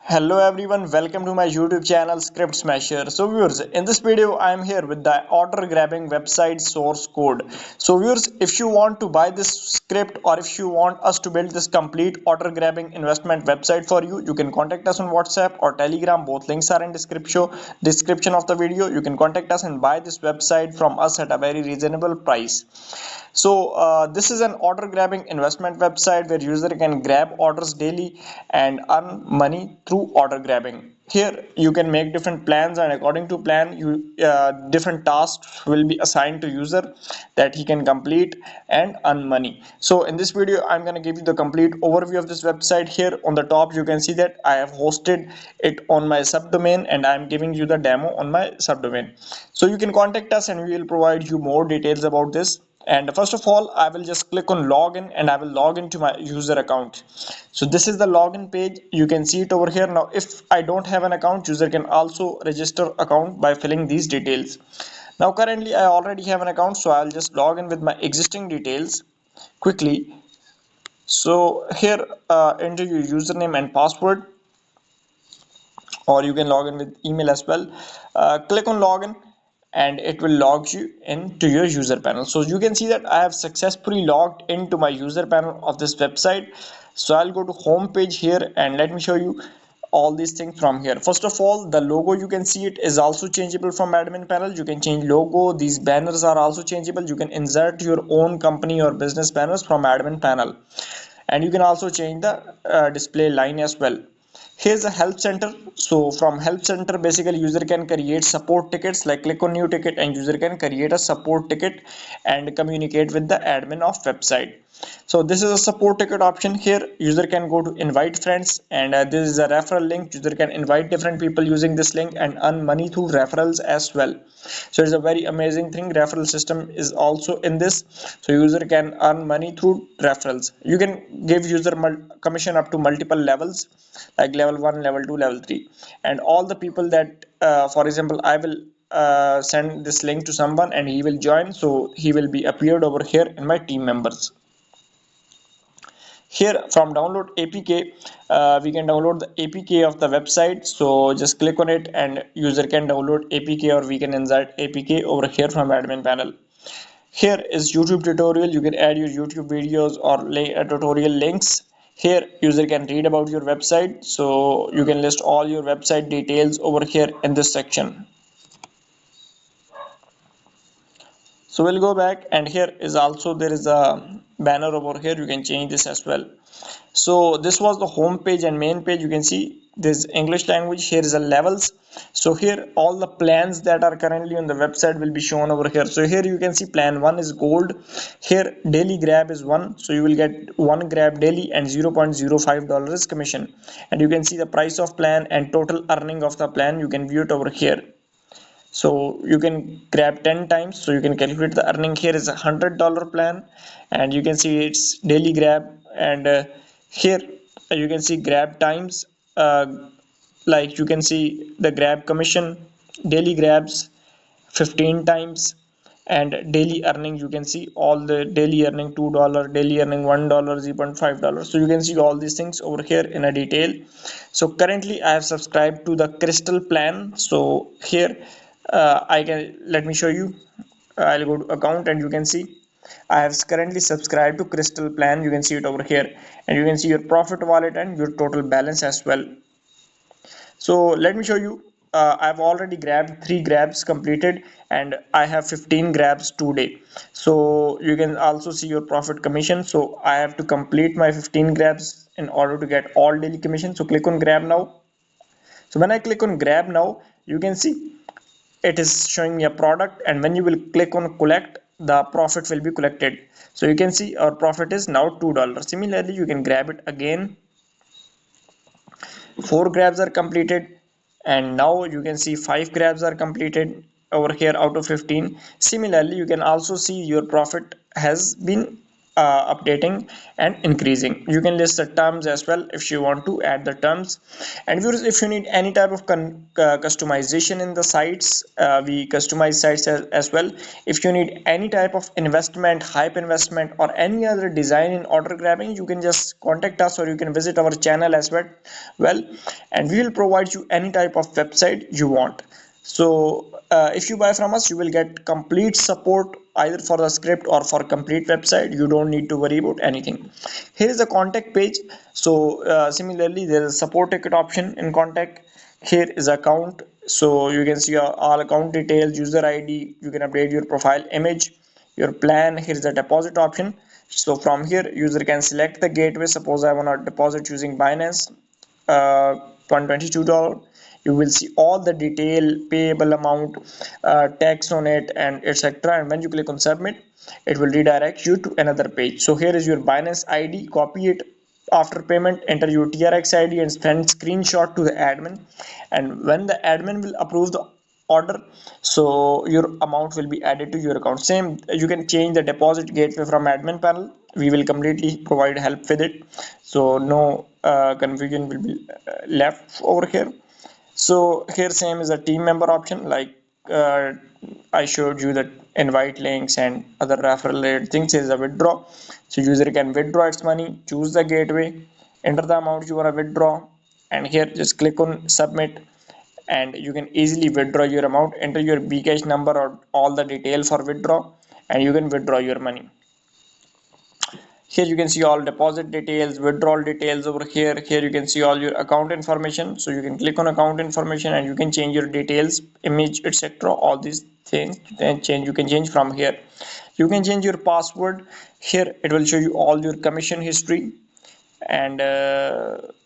Hello everyone, welcome to my YouTube channel Script Smasher. So viewers, in this video I am here with the order grabbing website source code. So viewers, if you want to buy this script or if you want us to build this complete order grabbing investment website for you, you can contact us on WhatsApp or Telegram. Both links are in description of the video. You can contact us and buy this website from us at a very reasonable price. This is an order grabbing investment website where user can grab orders daily and earn money through order grabbing. Here you can make different plans, and according to plan you different tasks will be assigned to user that he can complete and earn money. So in this video I'm going to give you the complete overview of this website. Here on the top you can see that I have hosted it on my subdomain and I'm giving you the demo on my subdomain. So you can contact us and we will provide you more details about this. And first of all, I will just click on login and I will log into my user account. So this is the login page. You can see it over here. Now if I don't have an account, user can also register account by filling these details. Now currently I already have an account, so I'll just log in with my existing details quickly. So here enter your username and password, or you can log in with email as well. Click on login and it will log you into your user panel. So you can see that I have successfully logged into my user panel of this website. So I'll go to home page here and let me show you all these things from here. First of all, the logo, you can see it is also changeable from admin panel. You can change logo. These banners are also changeable. You can insert your own company or business banners from admin panel, and you can also change the display line as well. Here's a help center. So from help center, basically user can create support tickets, like click on new ticket and user can create a support ticket and communicate with the admin of website. So this is a support ticket option. Here user can go to invite friends, and this is a referral link. User can invite different people using this link and earn money through referrals as well. So it's a very amazing thing. Referral system is also in this, so user can earn money through referrals. You can give user commission up to multiple levels, like level 1, level 2, level 3, and all the people that for example I will send this link to someone and he will join, so he will be appeared over here in my team members. Here from download apk, we can download the apk of the website. So just click on it and user can download apk, or we can insert apk over here from admin panel. Here is YouTube tutorial. You can add your YouTube videos or tutorial links. Here user can read about your website, so you can list all your website details over here in this section. So we'll go back, and here is also there is a banner over here. You can change this as well. So this was the home page and main page. You can see this English language. Here is the levels. So here all the plans that are currently on the website will be shown over here. So here you can see plan 1 is gold. Here daily grab is 1, so you will get 1 grab daily and $0.05 is commission. And you can see the price of plan and total earning of the plan. You can view it over here. So you can grab 10 times, so you can calculate the earning. Here is $100 plan, and you can see it's daily grab. And here you can see grab times, uh, like you can see the grab commission, daily grabs 15 times, and daily earning. You can see all the daily earning $2, daily earning $1, $0.5. So you can see all these things over here in a detail. So currently I have subscribed to the crystal plan. So here I can let me show you. I'll go to account and you can see I have currently subscribed to crystal plan. You can see it over here, and you can see your profit wallet and your total balance as well. So let me show you. I've already grabbed 3 grabs completed, and I have 15 grabs today. So you can also see your profit commission. So I have to complete my 15 grabs in order to get all daily commission. So click on grab now. So when I click on grab now, you can see it is showing me a product, and when you will click on collect, the profit will be collected. So you can see our profit is now $2. Similarly, you can grab it again. 4 grabs are completed, and now you can see 5 grabs are completed over here out of 15. Similarly, you can also see your profit has been updating and increasing. You can list the terms as well if you want to add the terms. And viewers, if you need any type of customization in the sites, we customize sites as well. If you need any type of investment, hype investment, or any other design in order grabbing, you can just contact us, or you can visit our channel as well, and we will provide you any type of website you want. So if you buy from us, you will get complete support either for the script or for complete website. You don't need to worry about anything. Here is the contact page. So similarly, there is a support ticket option in contact. Here is account. So you can see all account details, user ID. You can update your profile image, your plan. Here is the deposit option. So from here, user can select the gateway. Suppose I want to deposit using Binance, $122. You will see all the detail, payable amount, tax on it, and etc. And when you click on submit, it will redirect you to another page. So here is your Binance ID. Copy it after payment, enter your TRX ID and send screenshot to the admin, and when the admin will approve the order, so your amount will be added to your account. Same, you can change the deposit gateway from admin panel. We will completely provide help with it, so no confusion will be left over here. So here same is a team member option, like uh, I showed you that invite links and other referral related things. Is a withdraw. So user can withdraw its money, choose the gateway, enter the amount you want to withdraw, and here just click on submit, and you can easily withdraw your amount. Enter your Bcash number or all the detail for withdraw, and you can withdraw your money. Here you can see all deposit details, withdrawal details over here. Here you can see all your account information. So you can click on account information and you can change your details, image, etc. All these things then change. You can change from here. You can change your password. Here it will show you all your commission history, and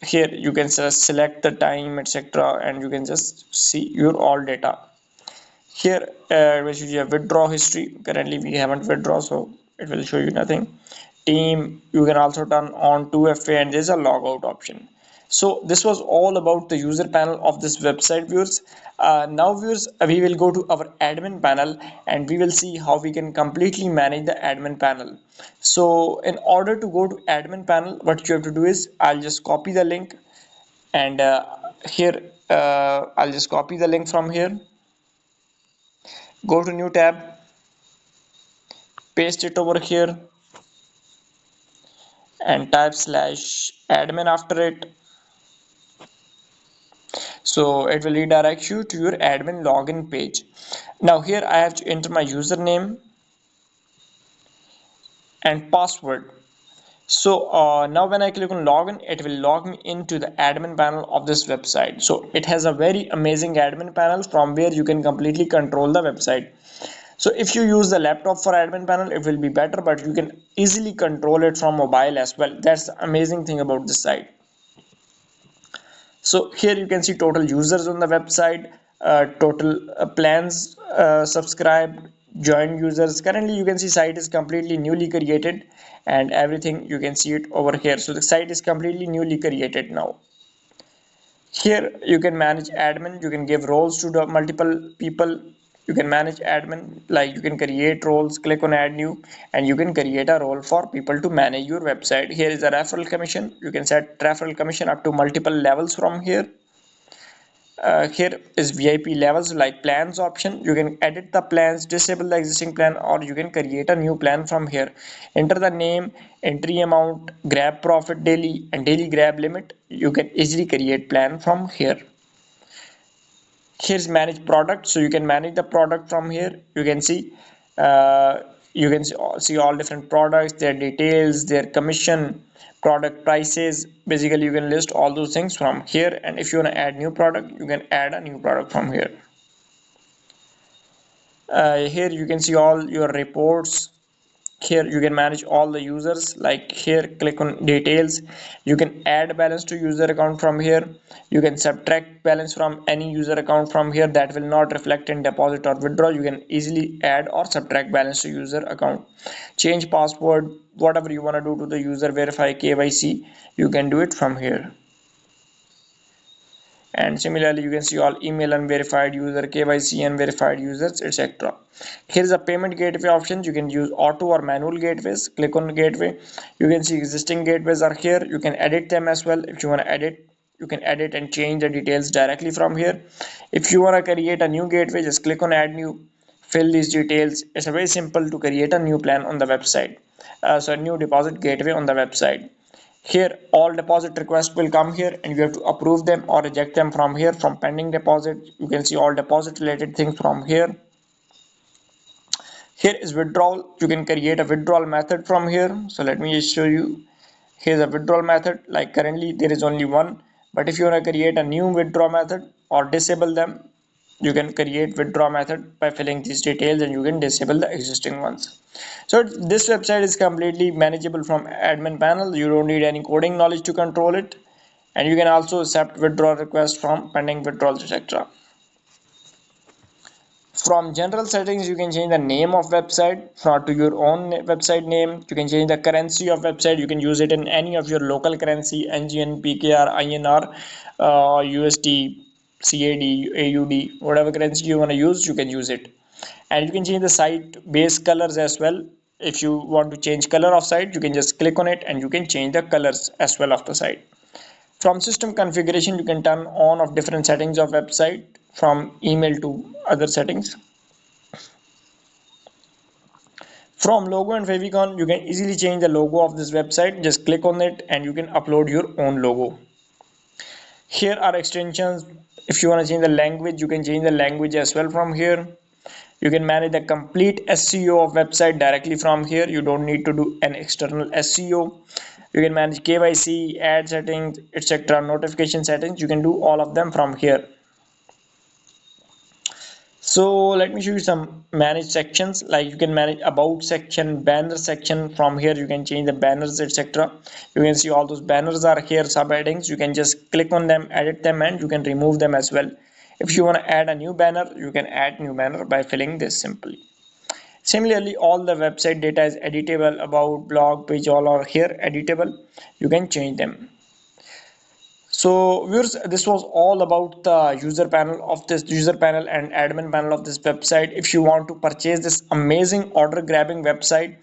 here you can just select the time, etc. And you can just see your all data. Here it will show you a withdraw history. Currently we haven't withdraw, so it will show you nothing. Team, you can also turn on 2FA, and there's a logout option. So this was all about the user panel of this website, viewers. Now viewers, we will go to our admin panel and we will see how we can completely manage the admin panel. So in order to go to admin panel, what you have to do is I'll just copy the link, and here I'll just copy the link from here, go to new tab, paste it over here, and type slash admin after it. So it will redirect you to your admin login page. Now here I have to enter my username and password. So now when I click on login, it will log me into the admin panel of this website. So it has a very amazing admin panel from where you can completely control the website. So if you use the laptop for admin panel, it will be better, but you can easily control it from mobile as well. That's the amazing thing about this site. So here you can see total users on the website, total plans subscribed, joined users. Currently you can see site is completely newly created, and everything you can see it over here. So the site is completely newly created now. Here you can manage admin, you can give roles to the multiple people. You can manage admin, like you can create roles, click on add new, and you can create a role for people to manage your website. Here is a referral commission. You can set referral commission up to multiple levels from here. Here is VIP levels, like plans option. You can edit the plans, disable the existing plan, or you can create a new plan from here. Enter the name, entry amount, grab profit daily, and daily grab limit. You can easily create plan from here. Here's manage product, so you can manage the product from here. You can see uh, you can see all different products, their details, their commission, product prices. Basically you can list all those things from here, and if you want to add new product, you can add a new product from here. Here you can see all your reports. Here you can manage all the users, like here click on details. You can add balance to user account from here. You can subtract balance from any user account from here that will not reflect in deposit or withdraw. You can easily add or subtract balance to user account. Change password, whatever you want to do to the user, verify KYC, you can do it from here. And similarly you can see all email unverified user, KYC unverified users, etc. Here is a payment gateway options. You can use auto or manual gateways. Click on gateway. You can see existing gateways are here. You can edit them as well. If you want to edit, you can edit and change the details directly from here. If you want to create a new gateway, just click on add new, fill these details. It's a very simple to create a new plan on the website. So a new deposit gateway on the website. Here all deposit requests will come here and you have to approve them or reject them from here. From pending deposit, you can see all deposit related things from here. Here is withdrawal. You can create a withdrawal method from here. So let me just show you. Here's a withdrawal method. Like currently there is only one, but if you want to create a new withdraw method or disable them, you can create withdraw method by filling these details and you can disable the existing ones. So this website is completely manageable from admin panel. You don't need any coding knowledge to control it, and you can also accept withdrawal requests from pending withdrawals, etc. From general settings, you can change the name of website to your own website name. You can change the currency of website. You can use it in any of your local currency: ngn, pkr, inr, usd, cad, aud, whatever currency you want to use, you can use it. And you can change the site base colors as well. If you want to change color of site, you can just click on it and you can change the colors as well of the site. From system configuration, you can turn on of different settings of website, from email to other settings. From logo and favicon, you can easily change the logo of this website. Just click on it and you can upload your own logo. Here are extensions. If you want to change the language, you can change the language as well from here. You can manage the complete SEO of website directly from here. You don't need to do an external SEO. You can manage KYC, ad settings, etc., notification settings. You can do all of them from here. So let me show you some manage sections. Like you can manage about section, banner section. From here you can change the banners, etc. You can see all those banners are here, subheadings. You can just click on them, edit them, and you can remove them as well. If you want to add a new banner, you can add new banner by filling this simply. Similarly, all the website data is editable. About, blog, page, all are here editable. You can change them. So viewers, this was all about the user panel and admin panel of this website. If you want to purchase this amazing order grabbing website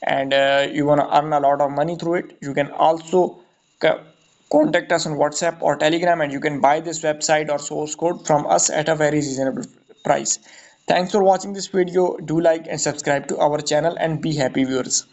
and you want to earn a lot of money through it, you can also contact us on WhatsApp or Telegram and you can buy this website or source code from us at a very reasonable price. Thanks for watching this video. Do like and subscribe to our channel and be happy, viewers.